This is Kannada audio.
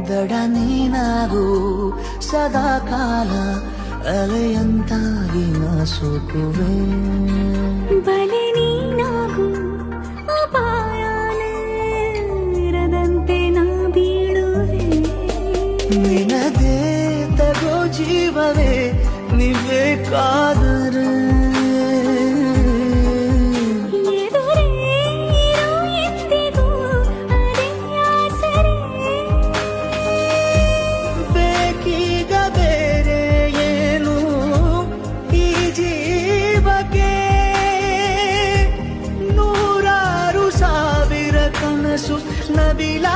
ದಡ ನೀನಾಗು ಸದಾ ಕಾಲ ಅಲೆಯಂತಾಗಿ ನಾ ಸೋಕುವೆ ಬಲೆ ನೀನಾಗು ಅಪಾಯದಂತೆ ನಾ ಬೀಳುವೆ ನಿನದೇ ತಗೋ ಜೀವವೇ ನಿಬೇಕಾದರೆ ಬೇಕೀಗ ಬೇರೆ ಏನು ಈ ಜೀವಕ್ಕೆ ನೂರಾರು ಸಾವಿರ ಕನಸು ನವಿಲ